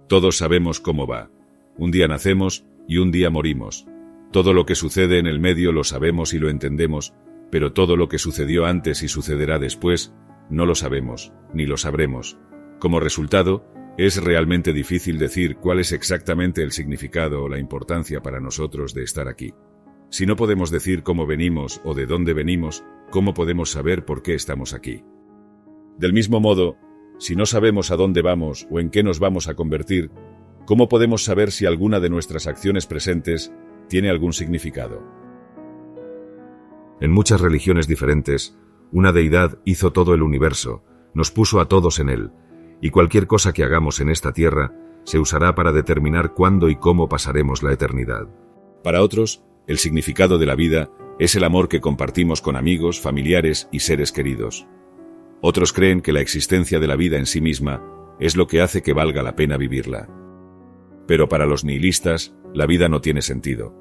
Todos sabemos cómo va. Un día nacemos y un día morimos. Todo lo que sucede en el medio lo sabemos y lo entendemos, pero todo lo que sucedió antes y sucederá después, no lo sabemos, ni lo sabremos. Como resultado, es realmente difícil decir cuál es exactamente el significado o la importancia para nosotros de estar aquí. Si no podemos decir cómo venimos o de dónde venimos, ¿cómo podemos saber por qué estamos aquí? Del mismo modo, si no sabemos a dónde vamos o en qué nos vamos a convertir, ¿cómo podemos saber si alguna de nuestras acciones presentes tiene algún significado? En muchas religiones diferentes, una deidad hizo todo el universo, nos puso a todos en él, y cualquier cosa que hagamos en esta tierra se usará para determinar cuándo y cómo pasaremos la eternidad. Para otros, el significado de la vida es el amor que compartimos con amigos, familiares y seres queridos. Otros creen que la existencia de la vida en sí misma es lo que hace que valga la pena vivirla. Pero para los nihilistas, la vida no tiene sentido.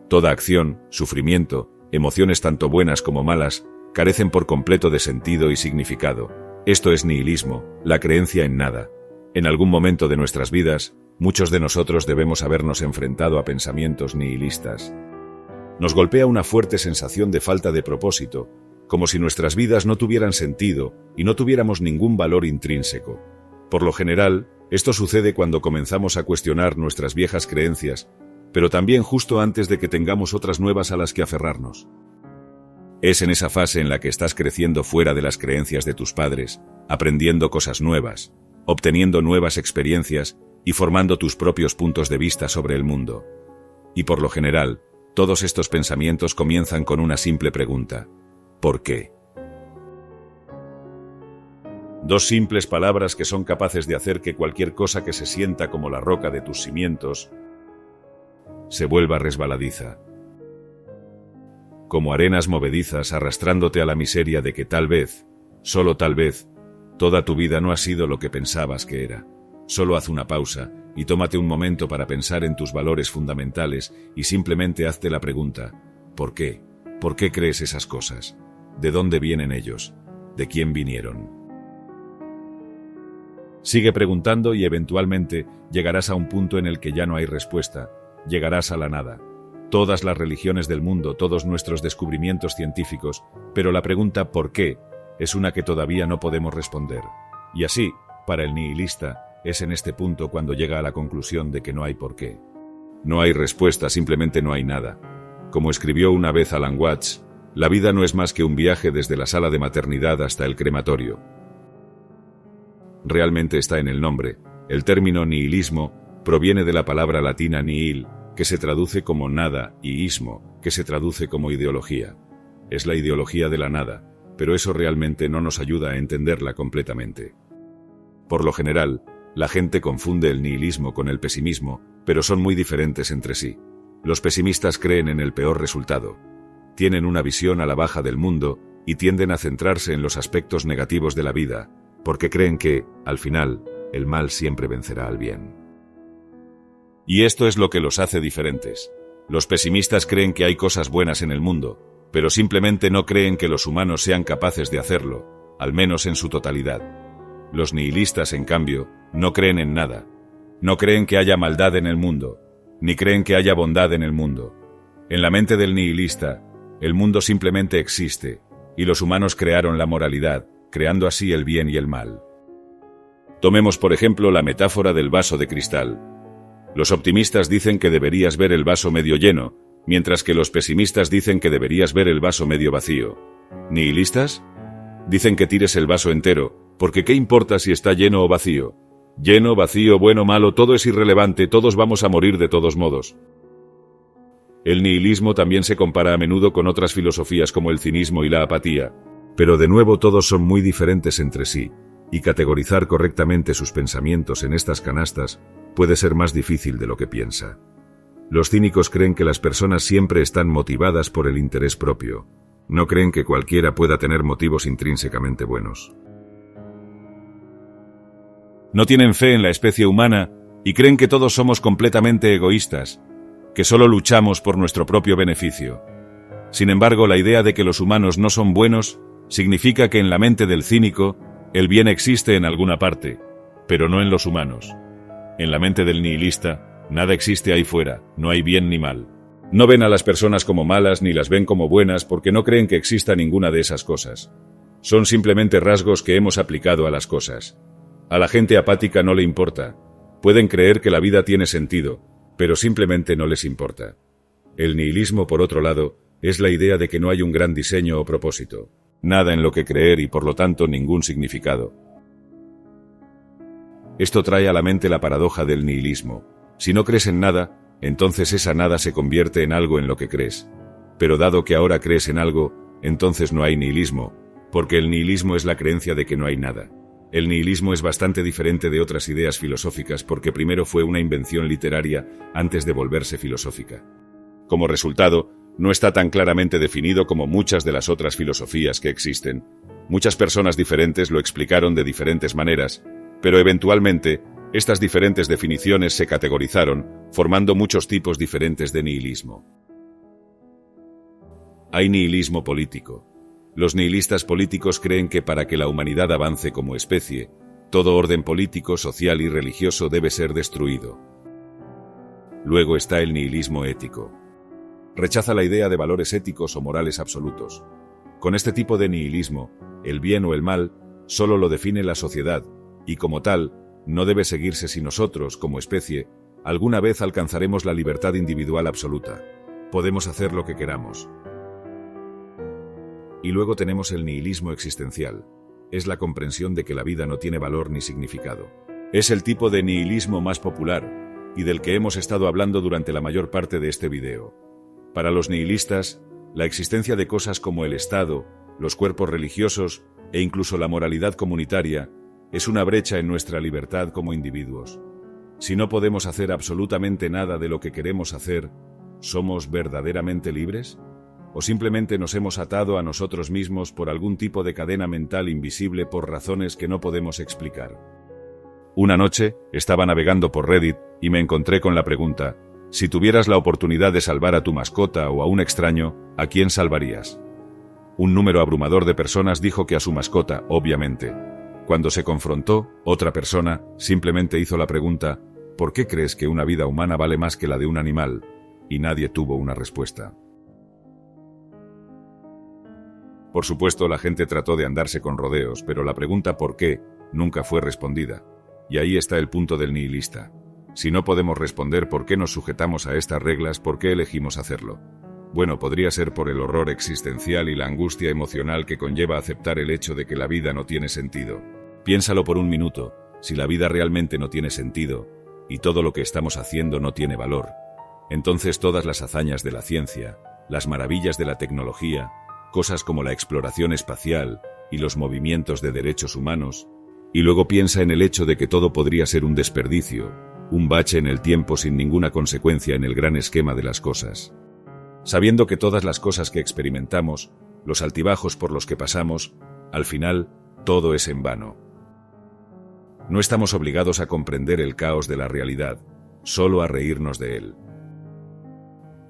Toda acción, sufrimiento, emociones tanto buenas como malas, carecen por completo de sentido y significado. Esto es nihilismo, la creencia en nada. En algún momento de nuestras vidas, muchos de nosotros debemos habernos enfrentado a pensamientos nihilistas. Nos golpea una fuerte sensación de falta de propósito, como si nuestras vidas no tuvieran sentido y no tuviéramos ningún valor intrínseco. Por lo general, esto sucede cuando comenzamos a cuestionar nuestras viejas creencias, pero también justo antes de que tengamos otras nuevas a las que aferrarnos. Es en esa fase en la que estás creciendo fuera de las creencias de tus padres, aprendiendo cosas nuevas, obteniendo nuevas experiencias y formando tus propios puntos de vista sobre el mundo. Y por lo general, todos estos pensamientos comienzan con una simple pregunta: ¿por qué? Dos simples palabras que son capaces de hacer que cualquier cosa que se sienta como la roca de tus cimientos se vuelva resbaladiza. Como arenas movedizas arrastrándote a la miseria de que tal vez, solo tal vez, toda tu vida no ha sido lo que pensabas que era. Solo haz una pausa y tómate un momento para pensar en tus valores fundamentales y simplemente hazte la pregunta: ¿por qué? ¿Por qué crees esas cosas? ¿De dónde vienen ellos? ¿De quién vinieron? Sigue preguntando y eventualmente llegarás a un punto en el que ya no hay respuesta. Llegarás a la nada. Todas las religiones del mundo, todos nuestros descubrimientos científicos, pero la pregunta ¿por qué? Es una que todavía no podemos responder. Y así, para el nihilista, es en este punto cuando llega a la conclusión de que no hay por qué. No hay respuesta, simplemente no hay nada. Como escribió una vez Alan Watts, la vida no es más que un viaje desde la sala de maternidad hasta el crematorio. Realmente está en el nombre. El término nihilismo proviene de la palabra latina nihil, que se traduce como nada, y ismo, que se traduce como ideología. Es la ideología de la nada, pero eso realmente no nos ayuda a entenderla completamente. Por lo general, la gente confunde el nihilismo con el pesimismo, pero son muy diferentes entre sí. Los pesimistas creen en el peor resultado. Tienen una visión a la baja del mundo y tienden a centrarse en los aspectos negativos de la vida, porque creen que, al final, el mal siempre vencerá al bien. Y esto es lo que los hace diferentes. Los pesimistas creen que hay cosas buenas en el mundo, pero simplemente no creen que los humanos sean capaces de hacerlo, al menos en su totalidad. Los nihilistas, en cambio, no creen en nada. No creen que haya maldad en el mundo, ni creen que haya bondad en el mundo. En la mente del nihilista, el mundo simplemente existe, y los humanos crearon la moralidad, creando así el bien y el mal. Tomemos por ejemplo la metáfora del vaso de cristal. Los optimistas dicen que deberías ver el vaso medio lleno, mientras que los pesimistas dicen que deberías ver el vaso medio vacío. ¿Nihilistas? Dicen que tires el vaso entero, porque ¿qué importa si está lleno o vacío? Lleno, vacío, bueno, malo, todo es irrelevante, todos vamos a morir de todos modos. El nihilismo también se compara a menudo con otras filosofías como el cinismo y la apatía. Pero de nuevo todos son muy diferentes entre sí, y categorizar correctamente sus pensamientos en estas canastas puede ser más difícil de lo que piensa. Los cínicos creen que las personas siempre están motivadas por el interés propio. No creen que cualquiera pueda tener motivos intrínsecamente buenos. No tienen fe en la especie humana y creen que todos somos completamente egoístas, que solo luchamos por nuestro propio beneficio. Sin embargo, la idea de que los humanos no son buenos significa que en la mente del cínico, el bien existe en alguna parte, pero no en los humanos. En la mente del nihilista, nada existe ahí fuera, no hay bien ni mal. No ven a las personas como malas ni las ven como buenas porque no creen que exista ninguna de esas cosas. Son simplemente rasgos que hemos aplicado a las cosas. A la gente apática no le importa. Pueden creer que la vida tiene sentido, pero simplemente no les importa. El nihilismo, por otro lado, es la idea de que no hay un gran diseño o propósito, nada en lo que creer y por lo tanto ningún significado. Esto trae a la mente la paradoja del nihilismo. Si no crees en nada, entonces esa nada se convierte en algo en lo que crees. Pero dado que ahora crees en algo, entonces no hay nihilismo, porque el nihilismo es la creencia de que no hay nada. El nihilismo es bastante diferente de otras ideas filosóficas porque primero fue una invención literaria antes de volverse filosófica. Como resultado, no está tan claramente definido como muchas de las otras filosofías que existen. Muchas personas diferentes lo explicaron de diferentes maneras, pero eventualmente, estas diferentes definiciones se categorizaron, formando muchos tipos diferentes de nihilismo. Hay nihilismo político. Los nihilistas políticos creen que para que la humanidad avance como especie, todo orden político, social y religioso debe ser destruido. Luego está el nihilismo ético. Rechaza la idea de valores éticos o morales absolutos. Con este tipo de nihilismo, el bien o el mal solo lo define la sociedad, y como tal, no debe seguirse si nosotros, como especie, alguna vez alcanzaremos la libertad individual absoluta. Podemos hacer lo que queramos. Y luego tenemos el nihilismo existencial. Es la comprensión de que la vida no tiene valor ni significado. Es el tipo de nihilismo más popular, y del que hemos estado hablando durante la mayor parte de este video. Para los nihilistas, la existencia de cosas como el Estado, los cuerpos religiosos e incluso la moralidad comunitaria es una brecha en nuestra libertad como individuos. Si no podemos hacer absolutamente nada de lo que queremos hacer, ¿somos verdaderamente libres? ¿O simplemente nos hemos atado a nosotros mismos por algún tipo de cadena mental invisible por razones que no podemos explicar? Una noche, estaba navegando por Reddit y me encontré con la pregunta: si tuvieras la oportunidad de salvar a tu mascota o a un extraño, ¿a quién salvarías? Un número abrumador de personas dijo que a su mascota, obviamente. Cuando se confrontó, otra persona simplemente hizo la pregunta: ¿por qué crees que una vida humana vale más que la de un animal? Y nadie tuvo una respuesta. Por supuesto, la gente trató de andarse con rodeos, pero la pregunta ¿por qué? Nunca fue respondida. Y ahí está el punto del nihilista. Si no podemos responder por qué nos sujetamos a estas reglas, ¿por qué elegimos hacerlo? Bueno, podría ser por el horror existencial y la angustia emocional que conlleva aceptar el hecho de que la vida no tiene sentido. Piénsalo por un minuto: si la vida realmente no tiene sentido, y todo lo que estamos haciendo no tiene valor, entonces todas las hazañas de la ciencia, las maravillas de la tecnología, cosas como la exploración espacial y los movimientos de derechos humanos, y luego piensa en el hecho de que todo podría ser un desperdicio, un bache en el tiempo sin ninguna consecuencia en el gran esquema de las cosas. Sabiendo que todas las cosas que experimentamos, los altibajos por los que pasamos, al final, todo es en vano. No estamos obligados a comprender el caos de la realidad, solo a reírnos de él.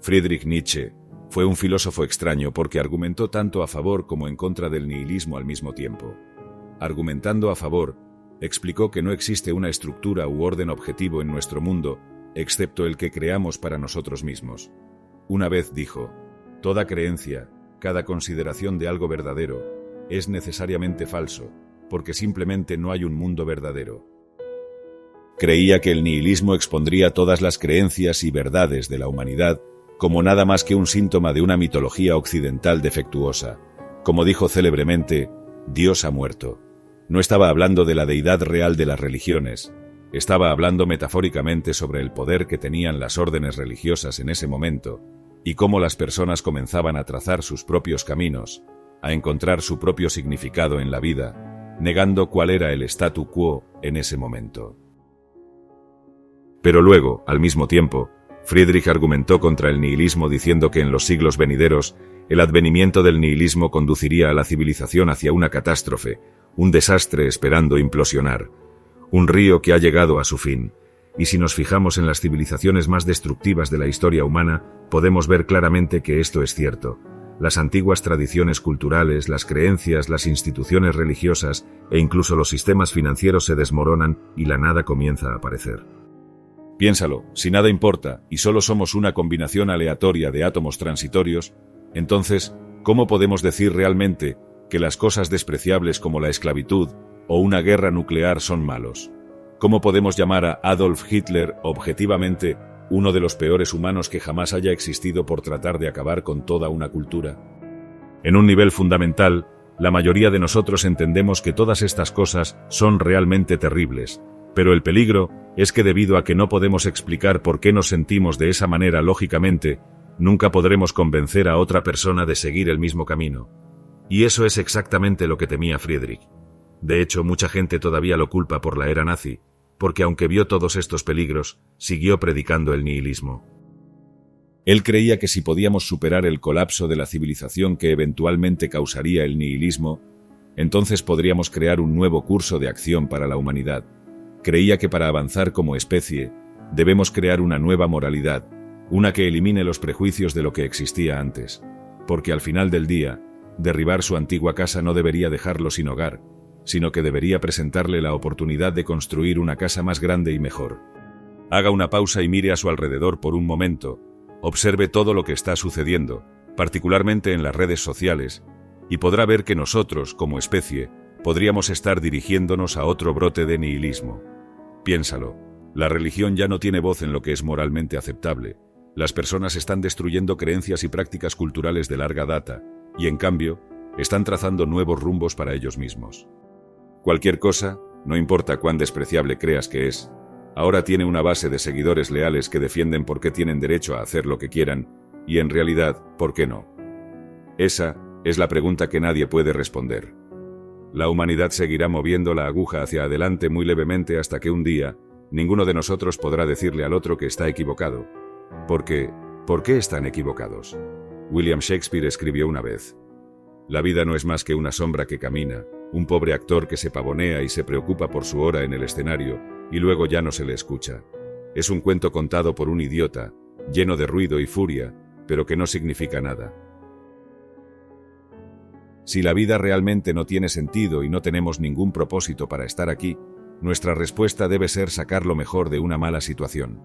Friedrich Nietzsche fue un filósofo extraño porque argumentó tanto a favor como en contra del nihilismo al mismo tiempo. Argumentando a favor, explicó que no existe una estructura u orden objetivo en nuestro mundo, excepto el que creamos para nosotros mismos. Una vez dijo: toda creencia, cada consideración de algo verdadero, es necesariamente falso, porque simplemente no hay un mundo verdadero. Creía que el nihilismo expondría todas las creencias y verdades de la humanidad como nada más que un síntoma de una mitología occidental defectuosa. Como dijo célebremente: Dios ha muerto. No estaba hablando de la deidad real de las religiones, estaba hablando metafóricamente sobre el poder que tenían las órdenes religiosas en ese momento, y cómo las personas comenzaban a trazar sus propios caminos, a encontrar su propio significado en la vida, negando cuál era el statu quo en ese momento. Pero luego, al mismo tiempo, Friedrich argumentó contra el nihilismo diciendo que en los siglos venideros, el advenimiento del nihilismo conduciría a la civilización hacia una catástrofe, un desastre esperando implosionar, un río que ha llegado a su fin. Y si nos fijamos en las civilizaciones más destructivas de la historia humana, podemos ver claramente que esto es cierto. Las antiguas tradiciones culturales, las creencias, las instituciones religiosas e incluso los sistemas financieros se desmoronan y la nada comienza a aparecer. Piénsalo, si nada importa y solo somos una combinación aleatoria de átomos transitorios, entonces, ¿cómo podemos decir realmente que las cosas despreciables como la esclavitud o una guerra nuclear son malos? ¿Cómo podemos llamar a Adolf Hitler objetivamente uno de los peores humanos que jamás haya existido por tratar de acabar con toda una cultura? En un nivel fundamental, la mayoría de nosotros entendemos que todas estas cosas son realmente terribles, pero el peligro es que debido a que no podemos explicar por qué nos sentimos de esa manera lógicamente, nunca podremos convencer a otra persona de seguir el mismo camino. Y eso es exactamente lo que temía Friedrich. De hecho, mucha gente todavía lo culpa por la era nazi, porque aunque vio todos estos peligros, siguió predicando el nihilismo. Él creía que si podíamos superar el colapso de la civilización que eventualmente causaría el nihilismo, entonces podríamos crear un nuevo curso de acción para la humanidad. Creía que para avanzar como especie, debemos crear una nueva moralidad, una que elimine los prejuicios de lo que existía antes, porque al final del día, derribar su antigua casa no debería dejarlo sin hogar, sino que debería presentarle la oportunidad de construir una casa más grande y mejor. Haga una pausa y mire a su alrededor por un momento, observe todo lo que está sucediendo, particularmente en las redes sociales, y podrá ver que nosotros, como especie, podríamos estar dirigiéndonos a otro brote de nihilismo. Piénsalo, la religión ya no tiene voz en lo que es moralmente aceptable. Las personas están destruyendo creencias y prácticas culturales de larga data, y en cambio, están trazando nuevos rumbos para ellos mismos. Cualquier cosa, no importa cuán despreciable creas que es, ahora tiene una base de seguidores leales que defienden por qué tienen derecho a hacer lo que quieran, y en realidad, ¿por qué no? Esa es la pregunta que nadie puede responder. La humanidad seguirá moviendo la aguja hacia adelante muy levemente hasta que un día, ninguno de nosotros podrá decirle al otro que está equivocado. Porque, ¿por qué están equivocados? William Shakespeare escribió una vez: la vida no es más que una sombra que camina, un pobre actor que se pavonea y se preocupa por su hora en el escenario, y luego ya no se le escucha. Es un cuento contado por un idiota, lleno de ruido y furia, pero que no significa nada. Si la vida realmente no tiene sentido y no tenemos ningún propósito para estar aquí, nuestra respuesta debe ser sacar lo mejor de una mala situación.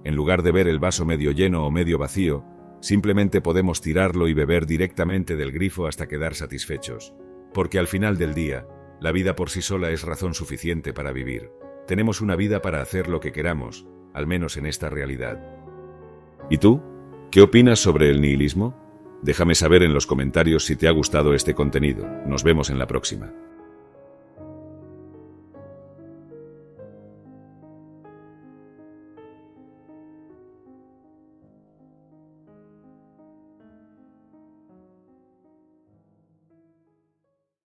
En lugar de ver el vaso medio lleno o medio vacío, simplemente podemos tirarlo y beber directamente del grifo hasta quedar satisfechos. Porque al final del día, la vida por sí sola es razón suficiente para vivir. Tenemos una vida para hacer lo que queramos, al menos en esta realidad. ¿Y tú? ¿Qué opinas sobre el nihilismo? Déjame saber en los comentarios si te ha gustado este contenido. Nos vemos en la próxima.